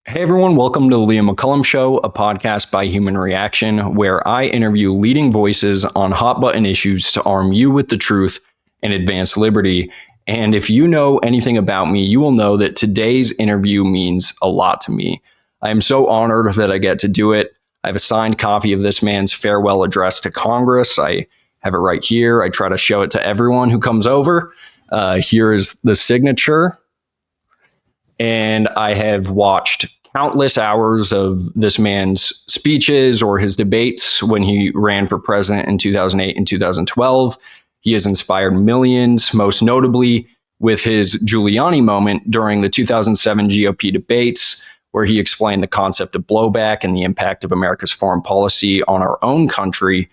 Hey everyone, welcome to the Liam McCollum Show, a podcast by Human Reaction, where I interview leading voices on hot button issues to arm you with the truth and advance liberty. And if you know anything about me, you will know that today's interview means a lot to me. I am so honored that I get to do it. I have a signed copy of this man's farewell address to Congress. I have it right here. I try to show it to everyone who comes over. Here is the signature. And I have watched countless hours of this man's speeches or his debates when he ran for president in 2008 and 2012. He has inspired millions, most notably with his Giuliani moment during the 2007 GOP debates, where he explained the concept of blowback and the impact of America's foreign policy on our own country.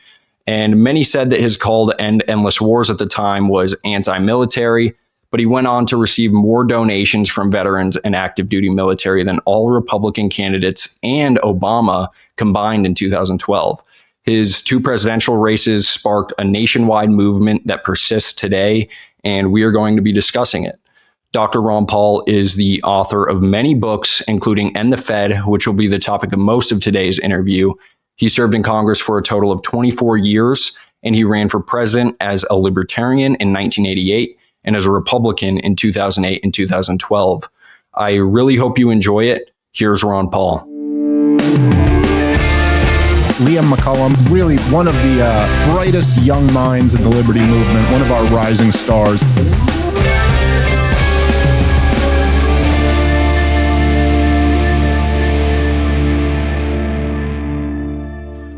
And many said that his call to end endless wars at the time was anti-military, but he went on to receive more donations from veterans and active duty military than all Republican candidates and Obama combined in 2012. His two presidential races sparked a nationwide movement that persists today, and we are going to be discussing it. Dr. Ron Paul is the author of many books, including End the Fed, which will be the topic of most of today's interview. He served in Congress for a total of 24 years, and he ran for president as a libertarian in 1988 and as a Republican in 2008 and 2012. I really hope you enjoy it. Here's Ron Paul. Liam McCollum, really one of the brightest young minds in the liberty movement, one of our rising stars.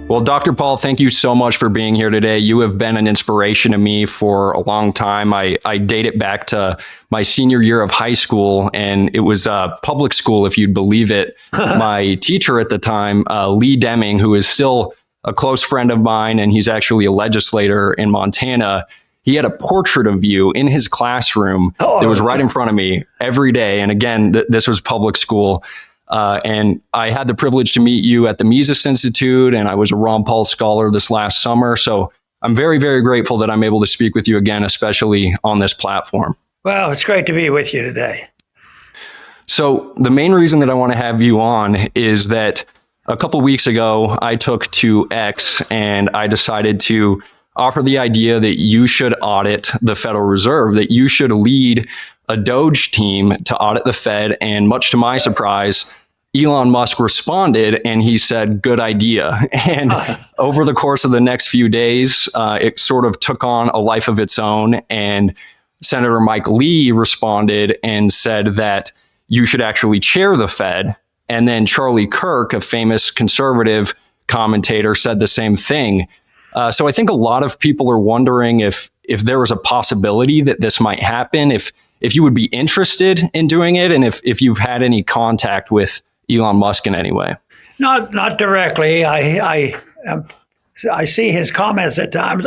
Well, Dr. Paul, thank you so much for being here today. You have been an inspiration to me for a long time. I date it back to my senior year of high school, and it was public school, if you'd believe it. My teacher at the time, Lee Deming, who is still a close friend of mine, and he's actually a legislator in Montana, he had a portrait of you in his classroom that was right in front of me every day. And again, this was public school. And I had the privilege to meet you at the Mises Institute, and I was a Ron Paul scholar this last summer. So I'm very, very grateful that I'm able to speak with you again, especially on this platform. Well, it's great to be with you today. So the main reason that I want to have you on is that a couple weeks ago, I took to X and I decided to offer the idea that you should audit the Federal Reserve, that you should lead a DOGE team to audit the Fed. And much to my surprise, Elon Musk responded and he said, good idea. And over the course of the next few days, it sort of took on a life of its own. And Senator Mike Lee responded and said that you should actually chair the Fed. And then Charlie Kirk, a famous conservative commentator, said the same thing. So I think a lot of people are wondering if there was a possibility that this might happen, if you would be interested in doing it, and if you've had any contact with Elon Musk in any way. Not directly. I see his comments at times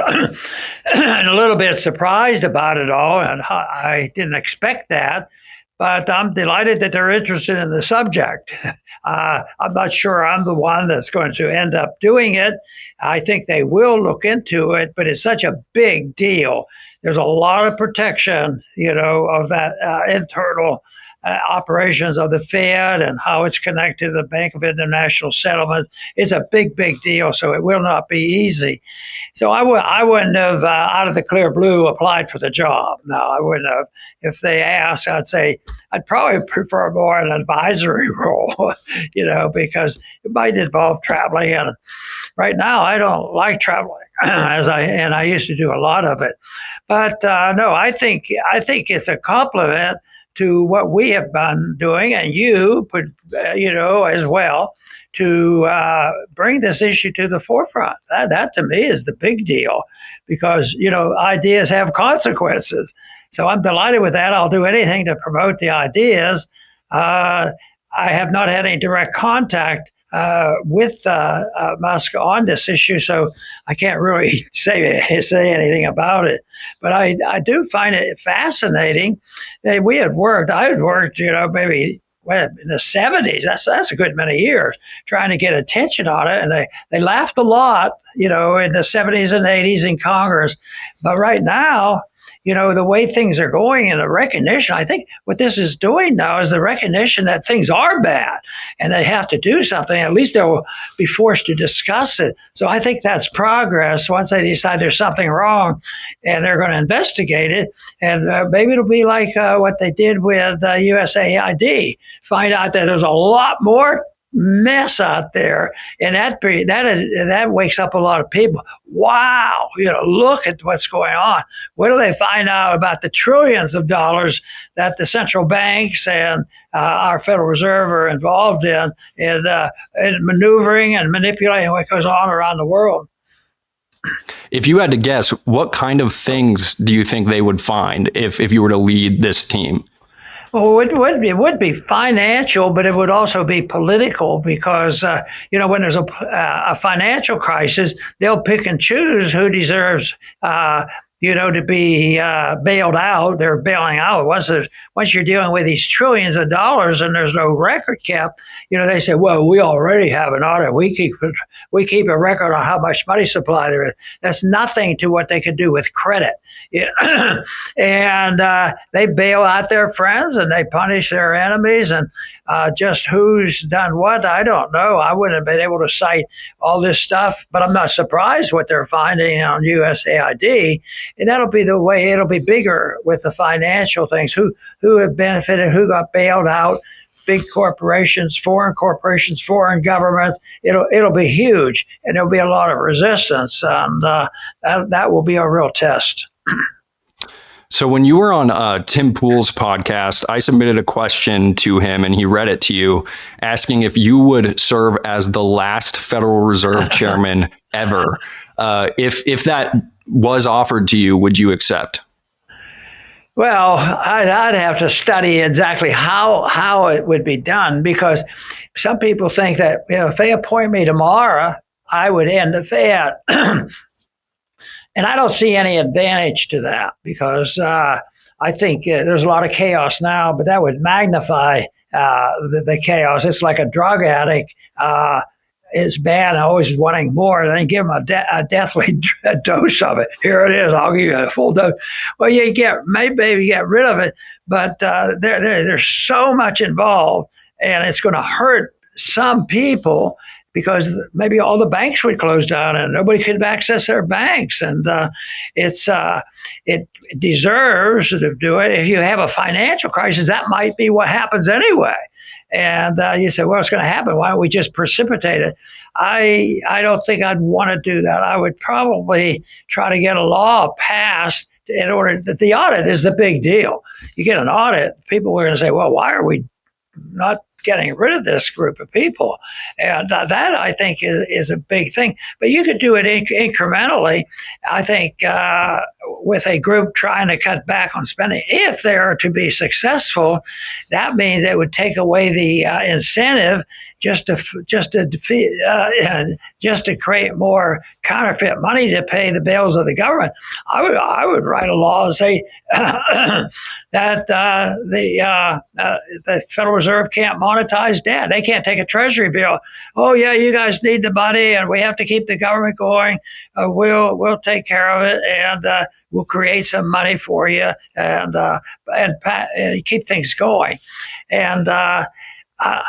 and a little bit surprised about it all, and I didn't expect that. But I'm delighted that they're interested in the subject. I'm not sure I'm the one that's going to end up doing it. I think they will look into it, but it's such a big deal. There's a lot of protection, of that internal operations of the Fed and how it's connected to the Bank of International Settlements. It's a big, big deal, so it will not be easy. So I wouldn't have, out of the clear blue, applied for the job. No, I wouldn't have. If they asked, I'd say I'd probably prefer more an advisory role, because it might involve traveling. And right now, I don't like traveling, and I used to do a lot of it. But no, I think it's a compliment to what we have been doing, and you, as well, to bring this issue to the forefront. That to me is the big deal, because ideas have consequences. So I'm delighted with that. I'll do anything to promote the ideas. I have not had any direct contact with Musk on this issue, so I can't really say anything about it. But I do find it fascinating that I had worked, maybe in the 70s. That's a good many years trying to get attention on it, and they laughed a lot, in the 70s and 80s in Congress. But right now, the way things are going and the recognition, I think what this is doing now is the recognition that things are bad and they have to do something. At least they'll be forced to discuss it. So I think that's progress once they decide there's something wrong and they're going to investigate it. And maybe it'll be like what they did with USAID, find out that there's a lot more mess out there, and that wakes up a lot of people. Wow, look at what's going on. What do they find out about the trillions of dollars that the central banks and our Federal Reserve are involved in maneuvering and manipulating what goes on around the world? If you had to guess, what kind of things do you think they would find if you were to lead this team? Well, it would be financial, but it would also be political because, when there's a financial crisis, they'll pick and choose who deserves, to be bailed out. They're bailing out. Once you're dealing with these trillions of dollars and there's no record kept, they say, well, we already have an audit. We keep a record on how much money supply there is. That's nothing to what they could do with credit. And they bail out their friends and they punish their enemies, and just who's done what, I don't know. I wouldn't have been able to cite all this stuff, but I'm not surprised what they're finding on USAID, and that'll be the way it'll be bigger with the financial things. Who have benefited, who got bailed out, big corporations, foreign governments. It'll be huge, and there'll be a lot of resistance, and that will be a real test. So when you were on Tim Pool's podcast, I submitted a question to him and he read it to you, asking if you would serve as the last Federal Reserve chairman ever. If that was offered to you, would you accept? Well, I'd have to study exactly how it would be done, because some people think that if they appoint me tomorrow, I would end the Fed. And I don't see any advantage to that, because I think there's a lot of chaos now, but that would magnify the chaos. It's like a drug addict is bad and always wanting more, and then give them a deathly dose of it. Here it is. I'll give you a full dose. Well, maybe you get rid of it, but there's so much involved, and it's going to hurt some people, because maybe all the banks would close down and nobody could access their banks. And it deserves to do it. If you have a financial crisis, that might be what happens anyway. And you say, well, it's going to happen. Why don't we just precipitate it? I don't think I'd want to do that. I would probably try to get a law passed in order that the audit is the big deal. You get an audit, people are going to say, well, why are we not getting rid of this group of people? And that, I think, is a big thing. But you could do it incrementally, I think, with a group trying to cut back on spending. If they are to be successful, that means it would take away the incentive just to create more counterfeit money to pay the bills of the government. I would write a law and say that the Federal Reserve can't monetize debt. They can't take a Treasury bill. Oh yeah, you guys need the money, and we have to keep the government going. We'll take care of it, and we'll create some money for you, and keep things going. And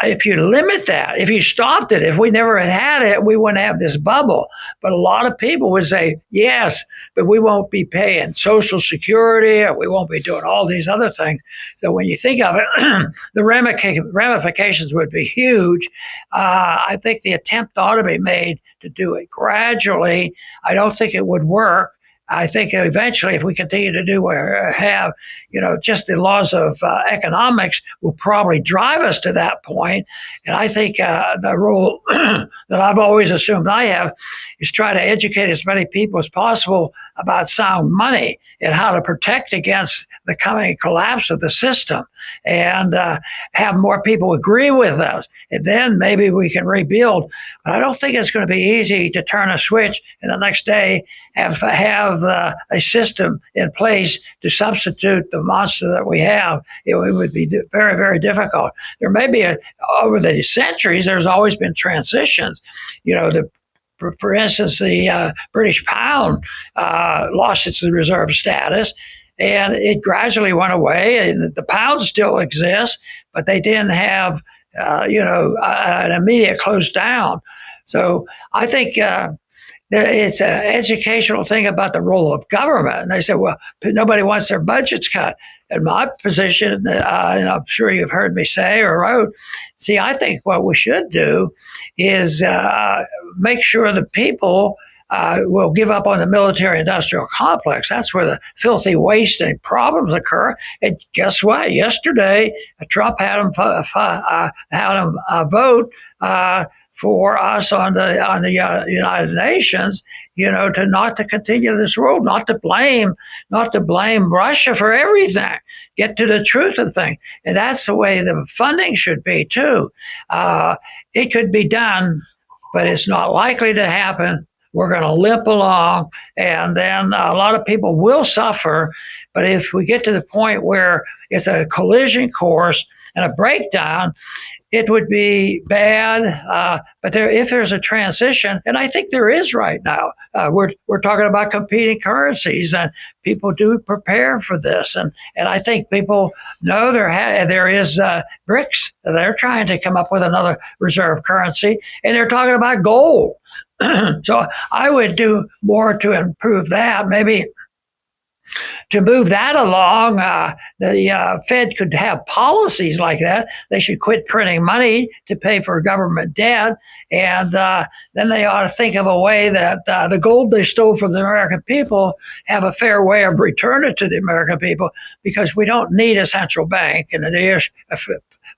if you limit that, if you stopped it, if we never had it, we wouldn't have this bubble. But a lot of people would say, yes, but we won't be paying Social Security, or we won't be doing all these other things. So when you think of it, the ramifications would be huge. I think the attempt ought to be made to do it gradually. I don't think it would work. I think eventually, if we continue to do what we have, just the laws of economics will probably drive us to that point. And I think the role that I've always assumed I have is try to educate as many people as possible about sound money and how to protect against the coming collapse of the system, and have more people agree with us. And then maybe we can rebuild. But I don't think it's going to be easy to turn a switch and the next day have a system in place to substitute the monster that we have. It would be very, very difficult. There may be, over the centuries, there's always been transitions. For instance, the British pound lost its reserve status, and it gradually went away. And the pound still exists, but they didn't have, an immediate close down. So I think it's an educational thing about the role of government. And they said, well, nobody wants their budgets cut. In my position, and I'm sure you've heard me say or wrote, see, I think what we should do is make sure the people will give up on the military-industrial complex. That's where the filthy waste and problems occur. And guess what? Yesterday, Trump had him vote for us on the United Nations, to not to continue this rule, not to blame Russia for everything. Get to the truth of things, and that's the way the funding should be too. It could be done, but it's not likely to happen. We're going to limp along, and then a lot of people will suffer. But if we get to the point where it's a collision course and a breakdown, it would be bad. But if there's a transition, and I think there is right now, we're talking about competing currencies, and people do prepare for this. And I think people know there is BRICS. They're trying to come up with another reserve currency, and they're talking about gold. So I would do more to improve that, maybe to move that along. The Fed could have policies like that. They should quit printing money to pay for government debt, and then they ought to think of a way that the gold they stole from the American people have a fair way of returning it to the American people, because we don't need a central bank. And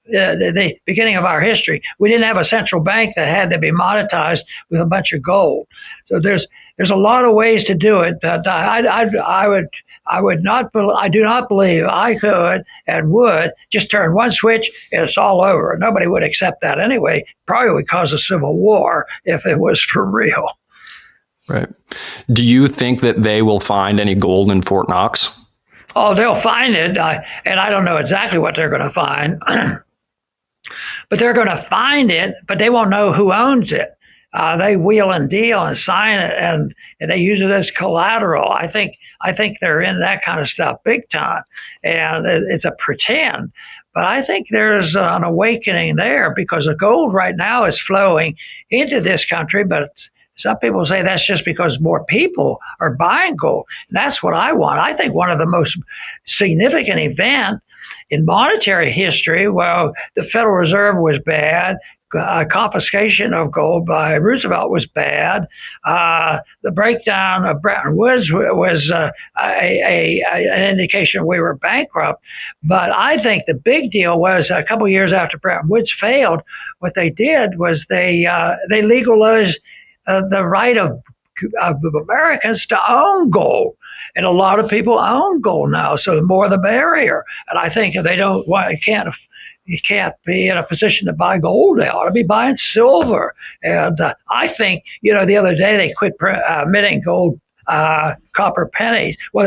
the beginning of our history, we didn't have a central bank that had to be monetized with a bunch of gold. So there's a lot of ways to do it, but I do not believe I could and would just turn one switch and it's all over. Nobody would accept that anyway. Probably would cause a civil war if it was for real. Right. Do you think that they will find any gold in Fort Knox? Oh, they'll find it, and I don't know exactly what they're going to find. But they're going to find it, but they won't know who owns it. They wheel and deal and sign it, and they use it as collateral. I think they're in that kind of stuff big time, and it's a pretend. But I think there's an awakening there, because the gold right now is flowing into this country, but some people say that's just because more people are buying gold. And that's what I want. I think one of the most significant events in monetary history, well, the Federal Reserve was bad. Confiscation of gold by Roosevelt was bad. The breakdown of Bretton Woods was an indication we were bankrupt. But I think the big deal was a couple of years after Bretton Woods failed, what they did was they legalized the right of Americans to own gold. And a lot of people own gold now, so the more the merrier. And I think if they don't, you can't be in a position to buy gold. They ought to be buying silver. And I think, the other day they quit emitting gold copper pennies. Well,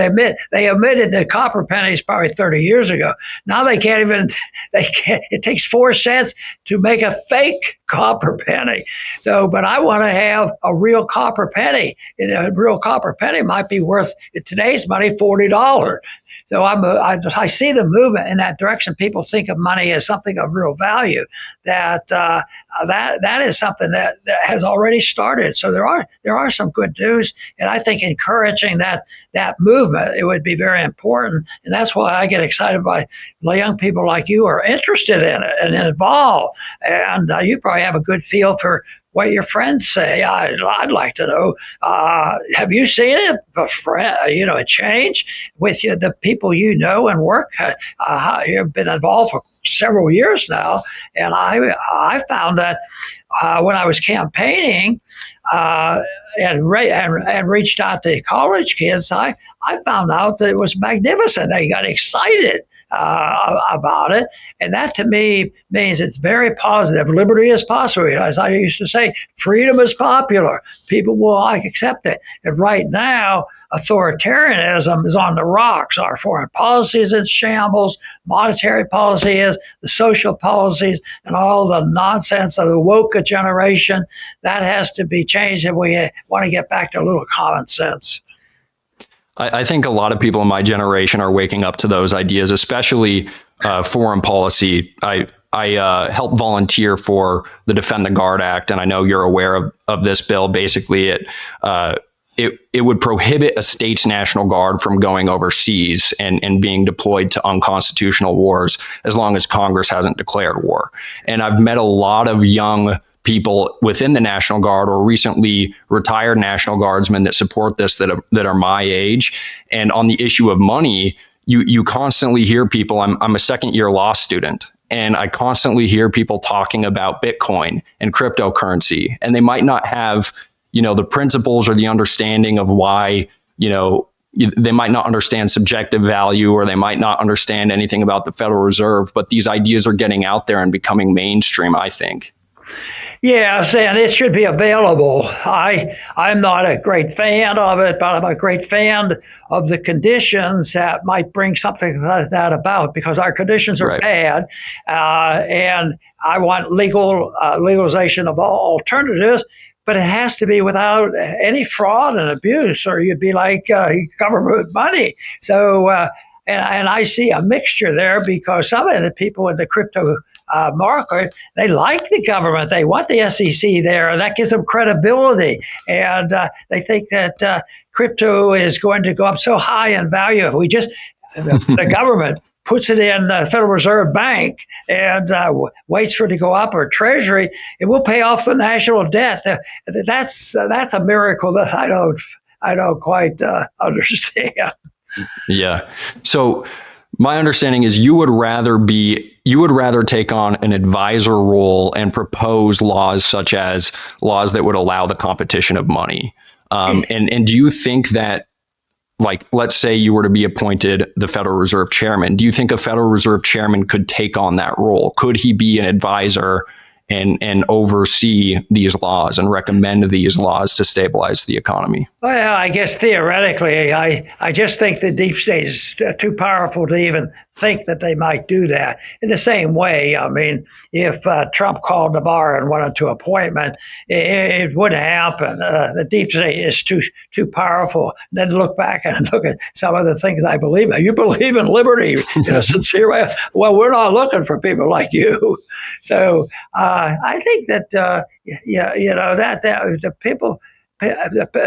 they emitted the copper pennies probably 30 years ago. Now they can't. It takes 4 cents to make a fake copper penny. So, but I want to have a real copper penny. And a real copper penny might be worth, in today's money, $40. So I see the movement in that direction. People think of money as something of real value. That is something that has already started. So there are some good news, and I think encouraging that movement, it would be very important. And that's why I get excited by young people like you who are interested in it and involved. And you probably have a good feel for what your friends say. I'd like to know, have you seen it, a change with the people you know and work? You've been involved for several years now, and I found that when I was campaigning and reached out to college kids, I found out that it was magnificent. They got excited about it. And that to me means it's very positive. Liberty is possible. As I used to say, freedom is popular. People will accept it. And right now, authoritarianism is on the rocks. Our foreign policy is in shambles. Monetary policy is, the social policies, and all the nonsense of the woke generation. That has to be changed if we want to get back to a little common sense. I think a lot of people in my generation are waking up to those ideas, especially foreign policy. I helped volunteer for the Defend the Guard Act, and I know you're aware of this bill. Basically, it would prohibit a state's National Guard from going overseas and being deployed to unconstitutional wars as long as Congress hasn't declared war. And I've met a lot of young people within the National Guard or recently retired National Guardsmen that support this that are my age. And on the issue of money, you constantly hear people. I'm a second year law student, and I constantly hear people talking about Bitcoin and cryptocurrency, and they might not have the principles or the understanding of why they might not understand subjective value, or they might not understand anything about the Federal Reserve, but these ideas are getting out there and becoming mainstream, I think. Yes, and it should be available. I'm not a great fan of it, but I'm a great fan of the conditions that might bring something like that about, because our conditions are bad, and I want legalization of all alternatives, but it has to be without any fraud and abuse, or you'd be like government money. So, and I see a mixture there, because some of the people in the crypto market, they like the government. They want the SEC there, and that gives them credibility. And they think that crypto is going to go up so high in value if we just, the government puts it in the Federal Reserve Bank and waits for it to go up, or Treasury, it will pay off the national debt. That's a miracle that I don't quite understand. Yeah. So my understanding is you would rather take on an advisor role and propose laws such as laws that would allow the competition of money. And do you think that, like, let's say you were to be appointed the Federal Reserve Chairman, do you think a Federal Reserve Chairman could take on that role? Could he be an advisor and oversee these laws and recommend these laws to stabilize the economy? Well, I guess theoretically, I just think the deep state is too powerful to even think that they might do that. In the same way, I mean, if Trump called the bar and wanted to appointment, it wouldn't happen. The deep state is too powerful. And then look back and look at some of the things I believe in. You believe in liberty in a sincere way. Well, we're not looking for people like you. So I think that that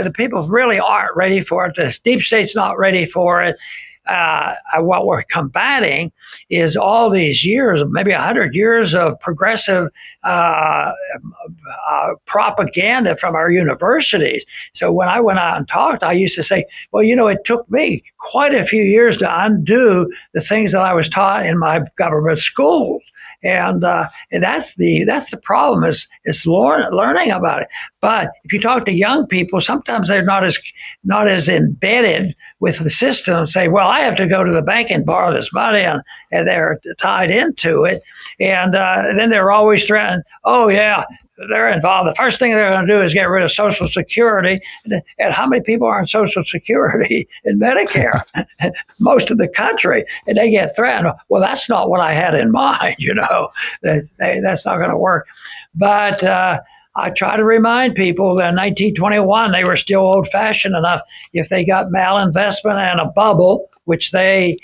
the people really aren't ready for it. The deep state's not ready for it. What we're combating is all these years, maybe 100 years of progressive propaganda from our universities. So when I went out and talked, I used to say, well, it took me quite a few years to undo the things that I was taught in my government schools. And that's the problem is learning about it. But if you talk to young people, sometimes they're not as embedded with the system. Say, well, I have to go to the bank and borrow this money, and they're tied into it. And then they're always threatened. Oh yeah, they're involved. The first thing they're going to do is get rid of Social Security. And how many people are on Social Security and Medicare? Most of the country. And they get threatened. Well, that's not what I had in mind, That's not going to work. But I try to remind people that in 1921, they were still old-fashioned enough. If they got malinvestment and a bubble, which they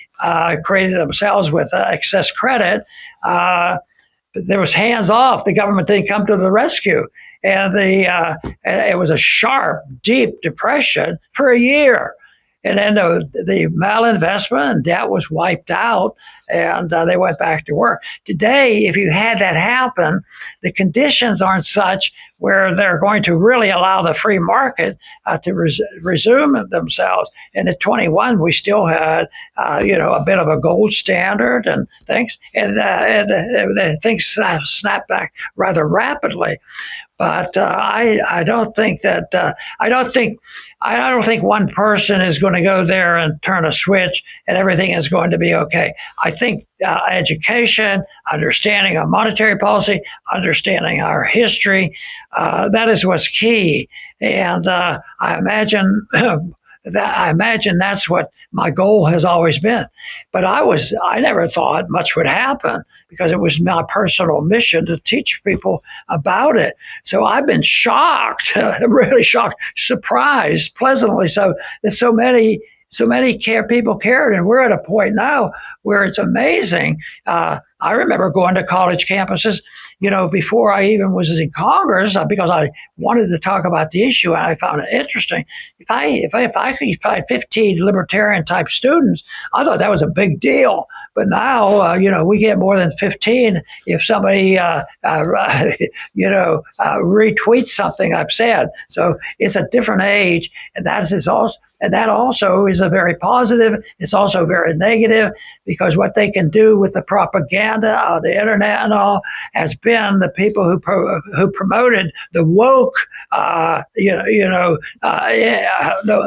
created themselves with excess credit, there was hands off. The government didn't come to the rescue. And it was a sharp, deep depression for a year. And then the malinvestment and debt was wiped out, and they went back to work. Today, if you had that happen, the conditions aren't such where they're going to really allow the free market to resume themselves. And at 21, we still had, a bit of a gold standard and things, and things snapped back rather rapidly. But I don't think that I don't think one person is going to go there and turn a switch and everything is going to be okay. I think education, understanding of monetary policy, understanding our history, that is what's key. And I imagine that's what my goal has always been. But I never thought much would happen, because it was my personal mission to teach people about it. So I've been shocked, really shocked, surprised, pleasantly so, that so so many people cared, and we're at a point now where it's amazing. I remember going to college campuses, before I even was in Congress, because I wanted to talk about the issue and I found it interesting. If I could find 15 libertarian type students, I thought that was a big deal. But now, we get more than 15 if somebody, retweets something I've said. So it's a different age, and that also is a very positive. It's also very negative, because what they can do with the propaganda of the internet and all has been the people who promoted the woke, the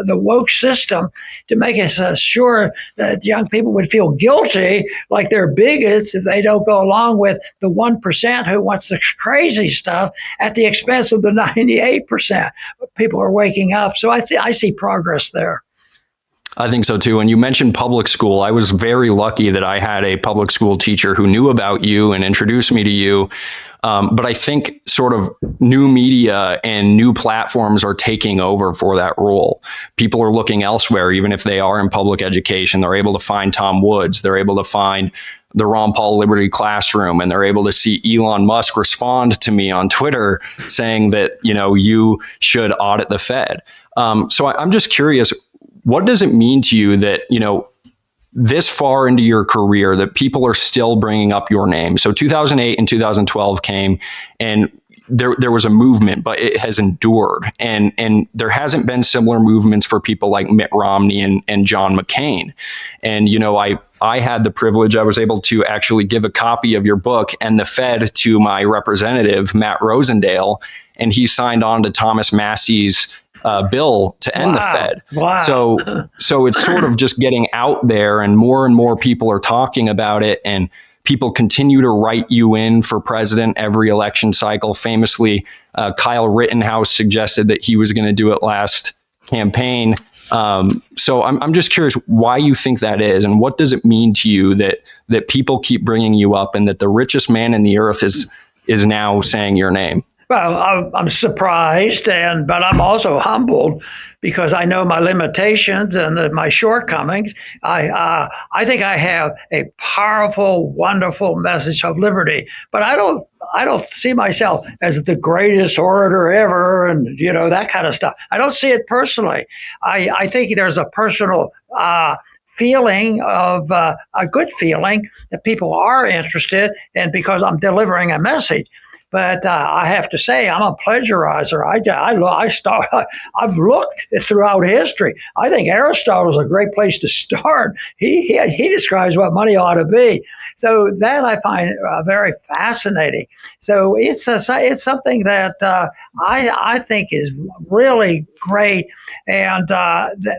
woke system, to make us sure that young people would feel guilty, like they're bigots if they don't go along with the 1% who wants the crazy stuff at the expense of the 98%. People are waking up. So I see progress there. I think so too. And you mentioned public school. I was very lucky that I had a public school teacher who knew about you and introduced me to you. But I think sort of new media and new platforms are taking over for that role. People are looking elsewhere, even if they are in public education. They're able to find Tom Woods. They're able to find the Ron Paul Liberty Classroom, and they're able to see Elon Musk respond to me on Twitter saying that, you should audit the Fed. So I'm just curious, what does it mean to you that, this far into your career, that people are still bringing up your name? So 2008 and 2012 came, and there was a movement, but it has endured. And there hasn't been similar movements for people like Mitt Romney and John McCain. And, I had the privilege, I was able to actually give a copy of your book and the Fed to my representative, Matt Rosendale, and he signed on to Thomas Massey's bill to end the Fed. Wow. So it's sort of just getting out there, and more people are talking about it, and people continue to write you in for president every election cycle. Famously, Kyle Rittenhouse suggested that he was going to do it last campaign. So I'm just curious why you think that is, and what does it mean to you that people keep bringing you up, and that the richest man in the earth is now saying your name? Well, I'm surprised, but I'm also humbled, because I know my limitations and my shortcomings. I think I have a powerful, wonderful message of liberty, but I don't see myself as the greatest orator ever, and that kind of stuff. I don't see it personally. I think there's a personal feeling of a good feeling that people are interested, and because I'm delivering a message. But I have to say, I'm a plagiarizer. I've looked throughout history. I think Aristotle is a great place to start. He describes what money ought to be. So that I find very fascinating. So it's something that I think is really great, and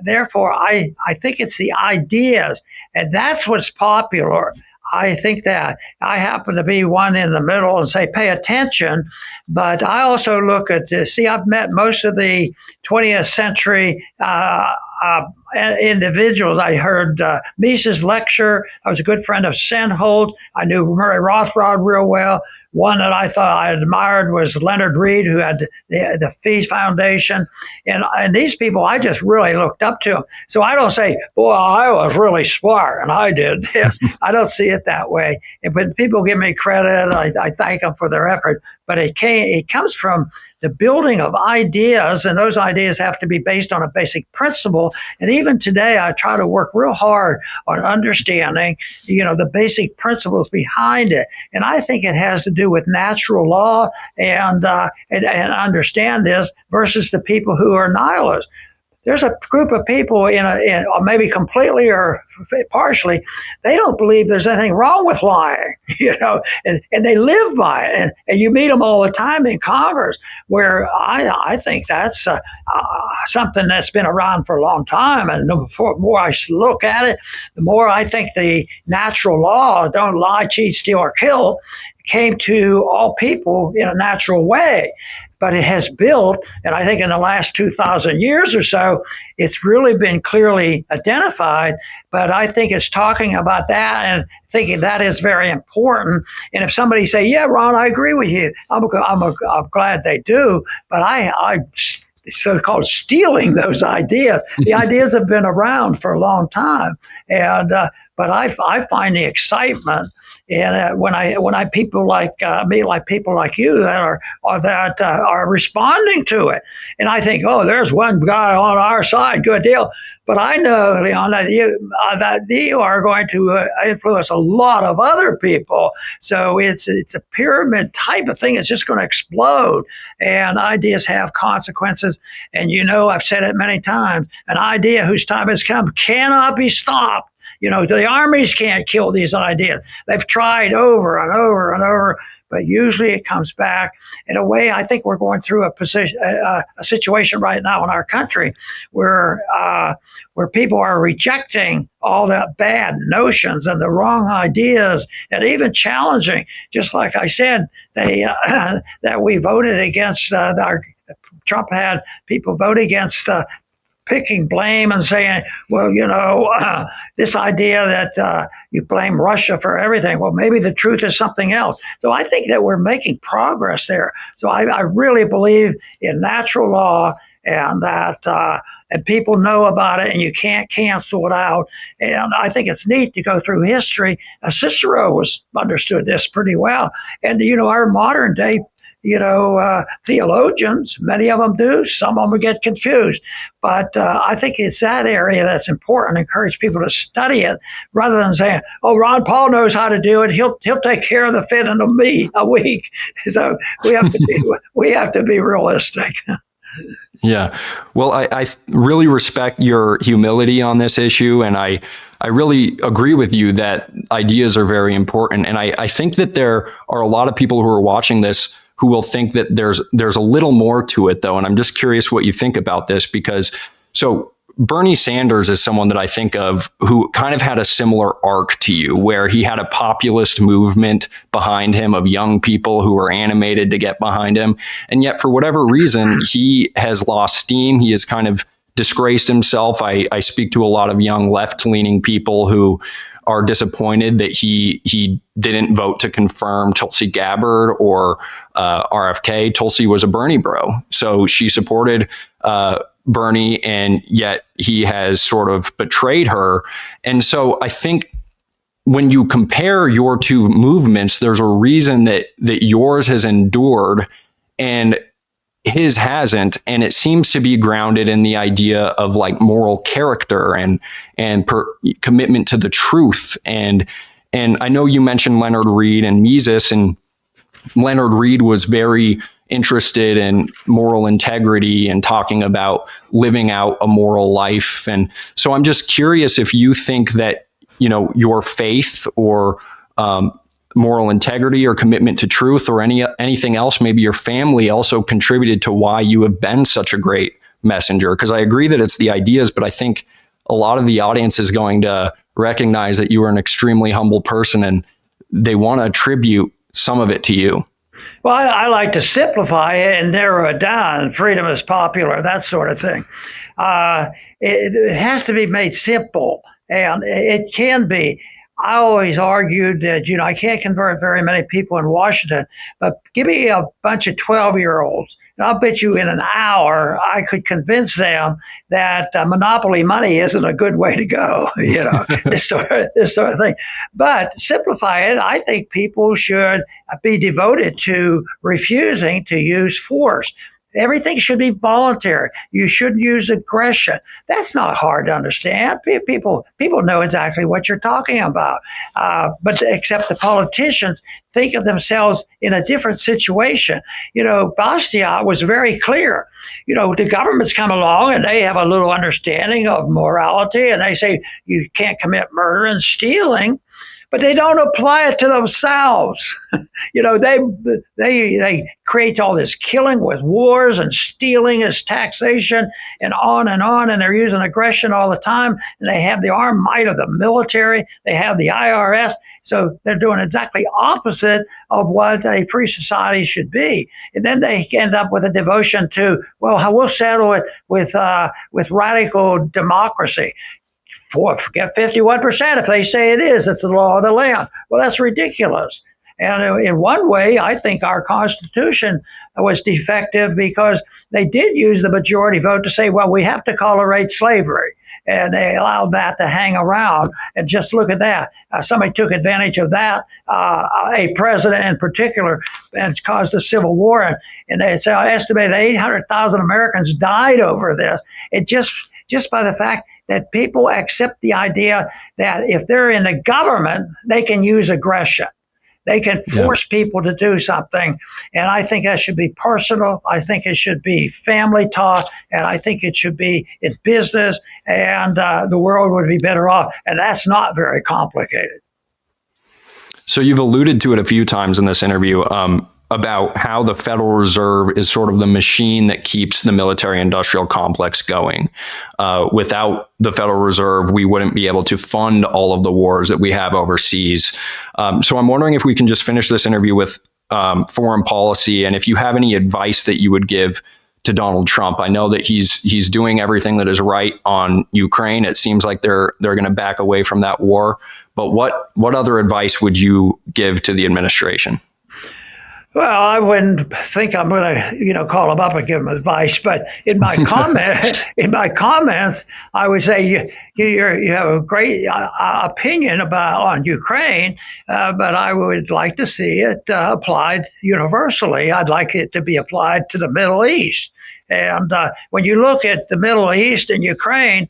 therefore I think it's the ideas, and that's what's popular. I think that I happen to be one in the middle and say, pay attention. But I also look at I've met most of the 20th century individuals. I heard Mises lecture. I was a good friend of Senholt. I knew Murray Rothbard real well. One that I thought I admired was Leonard Reed, who had the Fees Foundation. And these people, I just really looked up to them. So I don't say, boy, I was really smart, and I did. I don't see it that way. But people give me credit. I thank them for their effort. But it comes from the building of ideas, and those ideas have to be based on a basic principle. And even today, I try to work real hard on understanding, the basic principles behind it. And I think it has to do with natural law and understand this versus the people who are nihilists. There's a group of people in maybe completely or partially, they don't believe there's anything wrong with lying, and they live by it. And you meet them all the time in Congress, where I think that's something that's been around for a long time. And the more I look at it, the more I think the natural law, don't lie, cheat, steal, or kill, came to all people in a natural way. But it has built, and I think in the last 2,000 years or so, it's really been clearly identified. But I think it's talking about that and thinking that is very important. And if somebody say, yeah, Ron, I agree with you, I'm glad they do. But so-called stealing those ideas. The ideas have been around for a long time, and but I find the excitement. And when I people like me, like people like you that are responding to it, and I think, oh, there's one guy on our side, good deal. But I know, Leon, that you are going to influence a lot of other people. So it's a pyramid type of thing. It's just going to explode, and ideas have consequences. And I've said it many times: an idea whose time has come cannot be stopped. The armies can't kill these ideas. They've tried over and over and over, but usually it comes back. In a way, I think we're going through a situation right now in our country where people are rejecting all the bad notions and the wrong ideas, and even challenging. Just like I said, that we voted against Trump had people vote against picking blame and saying, well, this idea that you blame Russia for everything. Well, maybe the truth is something else. So I think that we're making progress there. So I really believe in natural law, and that and people know about it, and you can't cancel it out. And I think it's neat to go through history. Cicero understood this pretty well. And, our modern day theologians, many of them do, some of them get confused. But I think it's that area that's important. Encourage people to study it rather than saying, oh, Ron Paul knows how to do it. He'll take care of the fit in a week. So we have to be realistic. Yeah. Well, I really respect your humility on this issue. And I really agree with you that ideas are very important. And I think that there are a lot of people who are watching this who will think that there's a little more to it, though. And I'm just curious what you think about this, because Bernie Sanders is someone that I think of who kind of had a similar arc to you, where he had a populist movement behind him of young people who were animated to get behind him. And yet, for whatever reason, he has lost steam. He has kind of disgraced himself. I speak to a lot of young left-leaning people who are disappointed that he didn't vote to confirm Tulsi Gabbard or RFK. Tulsi was a Bernie bro, so she supported Bernie, and yet he has sort of betrayed her. And so I think when you compare your two movements, there's a reason that yours has endured and his hasn't, and it seems to be grounded in the idea of like moral character and commitment to the truth. And I know you mentioned Leonard Reed and Mises, and Leonard Reed was very interested in moral integrity and talking about living out a moral life. And so I'm just curious if you think that your faith or moral integrity or commitment to truth or anything else, maybe your family also contributed to why you have been such a great messenger. Because I agree that it's the ideas, but I think a lot of the audience is going to recognize that you are an extremely humble person, and they want to attribute some of it to you. Well, I like to simplify it and narrow it down. Freedom is popular, that sort of thing. It has to be made simple, and it can be. I always argued that, I can't convert very many people in Washington, but give me a bunch of 12-year-olds, and I'll bet you in an hour I could convince them that monopoly money isn't a good way to go, this sort of thing. But simplify it, I think people should be devoted to refusing to use force. Everything should be voluntary. You shouldn't use aggression. That's not hard to understand. People know exactly what you're talking about. But except the politicians think of themselves in a different situation. Bastiat was very clear. The governments come along and they have a little understanding of morality, and they say you can't commit murder and stealing, but they don't apply it to themselves. They create all this killing with wars and stealing as taxation and on, and they're using aggression all the time. And they have the armed might of the military. They have the IRS. So they're doing exactly opposite of what a free society should be. And then they end up with a devotion to, well, we'll settle it with radical democracy. Forget 51% if they say it is. It's the law of the land. Well, that's ridiculous. And in one way, I think our Constitution was defective because they did use the majority vote to say, well, we have to tolerate slavery. And they allowed that to hang around. And just look at that. Somebody took advantage of that, a president in particular, and it's caused a civil war. And it's estimated that 800,000 Americans died over this. It just by the fact that people accept the idea that if they're in the government, they can use aggression. They can force people to do something. And I think that should be personal. I think it should be family talk. And I think it should be in business. And the world would be better off. And that's not very complicated. So you've alluded to it a few times in this interview about how the Federal Reserve is sort of the machine that keeps the military-industrial complex going. Without the Federal Reserve, we wouldn't be able to fund all of the wars that we have overseas. So I'm wondering if we can just finish this interview with foreign policy, and if you have any advice that you would give to Donald Trump. I know that he's doing everything that is right on Ukraine. It seems like they're going to back away from that war. But what other advice would you give to the administration? Well, I wouldn't think I'm going to, call him up and give him advice. But in my comments, I would say you have a great opinion on Ukraine, but I would like to see it applied universally. I'd like it to be applied to the Middle East. And when you look at the Middle East and Ukraine,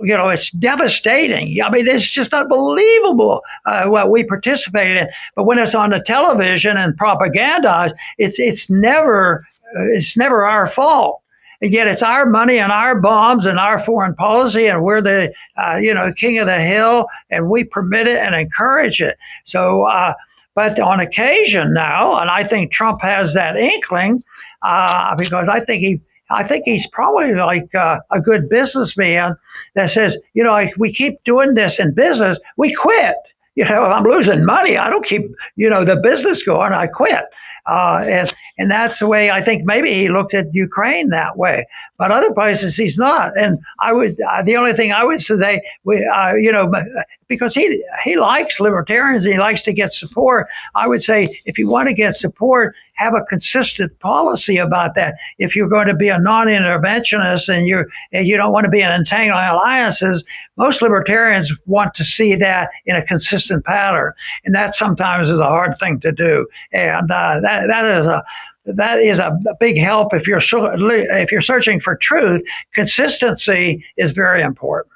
it's devastating. I mean, it's just unbelievable what we participate in. But when it's on the television and propagandized, it's never our fault. And yet it's our money and our bombs and our foreign policy, and we're the king of the hill, and we permit it and encourage it. So, but on occasion now, and I think Trump has that inkling, because I think he's probably like a good businessman that says, if we keep doing this in business, we quit. If I'm losing money, I don't keep, the business going, I quit. And that's the way I think maybe he looked at Ukraine that way. But other places he's not. And I would, the only thing I would say, because he likes libertarians and he likes to get support, I would say if you want to get support, have a consistent policy about that. If you're going to be a non-interventionist and you don't want to be in entangling alliances, most libertarians want to see that in a consistent pattern, and that sometimes is a hard thing to do. And that is a big help if you're searching for truth. Consistency is very important.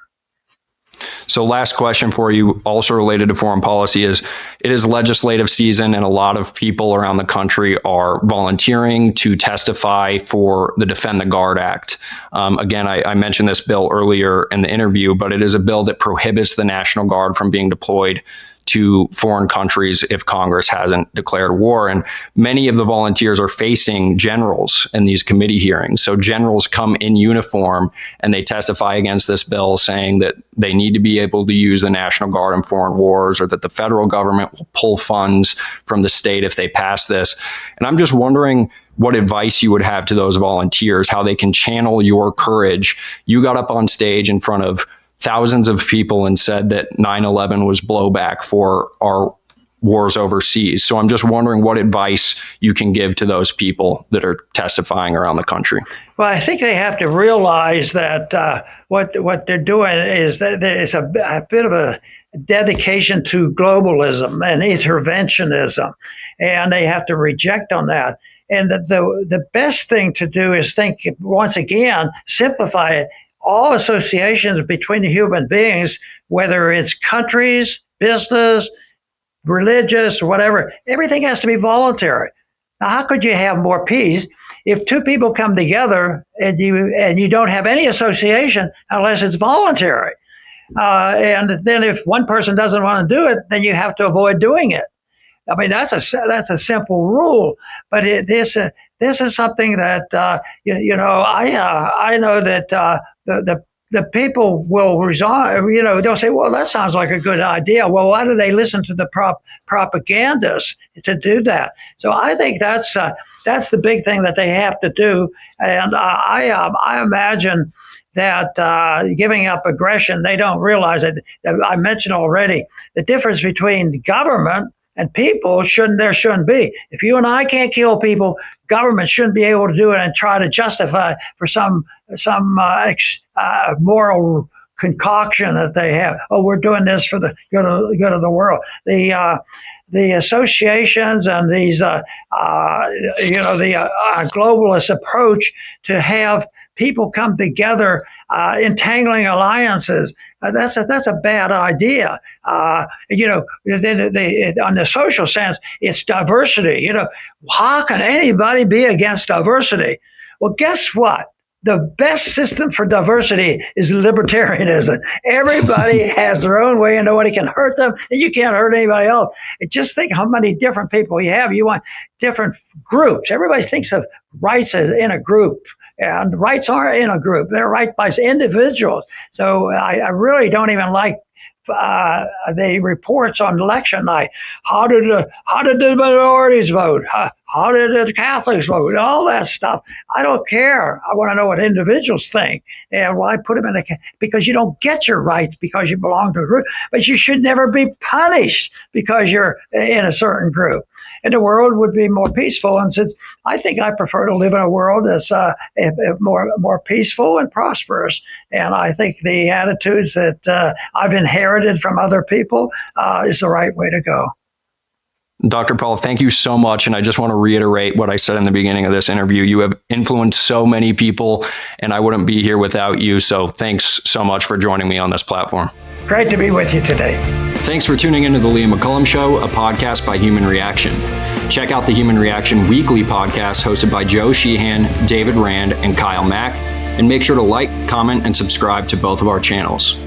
So last question for you, also related to foreign policy, is it is legislative season and a lot of people around the country are volunteering to testify for the Defend the Guard Act. Again, I mentioned this bill earlier in the interview, but it is a bill that prohibits the National Guard from being deployed to foreign countries if Congress hasn't declared war. And many of the volunteers are facing generals in these committee hearings. So generals come in uniform and they testify against this bill, saying that they need to be able to use the National Guard in foreign wars, or that the federal government will pull funds from the state if they pass this. And I'm just wondering what advice you would have to those volunteers, how they can channel your courage. You got up on stage in front of thousands of people and said that 9/11 was blowback for our wars overseas. So I'm just wondering what advice you can give to those people that are testifying around the country. Well, I think they have to realize that what they're doing is that it's a bit of a dedication to globalism and interventionism, and they have to reject on that. And the best thing to do is think, once again, simplify it. All associations between the human beings, whether it's countries, business, religious, or whatever, everything has to be voluntary. Now, how could you have more peace if two people come together and you don't have any association unless it's voluntary? And then if one person doesn't want to do it, then you have to avoid doing it. I mean, that's a simple rule, but this is something that I know that the people will resign. They'll say, "Well, that sounds like a good idea." Well, why do they listen to the propagandists to do that? So I think that's the big thing that they have to do, and I imagine that giving up aggression, they don't realize it. I mentioned already the difference between government And people shouldn't be. If you and I can't kill people, government shouldn't be able to do it and try to justify for some moral concoction that they have. Oh, we're doing this for the good of the world. The associations and these, the globalist approach to have people come together, entangling alliances. That's a bad idea. On the social sense, it's diversity. How can anybody be against diversity? Well, guess what? The best system for diversity is libertarianism. Everybody has their own way and nobody can hurt them, and you can't hurt anybody else. And just think how many different people you have. You want different groups. Everybody thinks of rights as in a group, and rights aren't in a group. They're right by individuals. So I really don't even like the reports on election night. How did the minorities vote? How did the Catholics vote? All that stuff. I don't care. I want to know what individuals think. And why put them because you don't get your rights because you belong to a group, but you should never be punished because you're in a certain group. And the world would be more peaceful. And since I think I prefer to live in a world that's more peaceful and prosperous. And I think the attitudes that I've inherited from other people is the right way to go. Dr. Paul, thank you so much. And I just want to reiterate what I said in the beginning of this interview. You have influenced so many people, and I wouldn't be here without you. So thanks so much for joining me on this platform. Great to be with you today. Thanks for tuning into The Liam McCollum Show, a podcast by Human Reaction. Check out the Human Reaction Weekly podcast hosted by Joe Sheehan, David Rand, and Kyle Mack. And make sure to like, comment, and subscribe to both of our channels.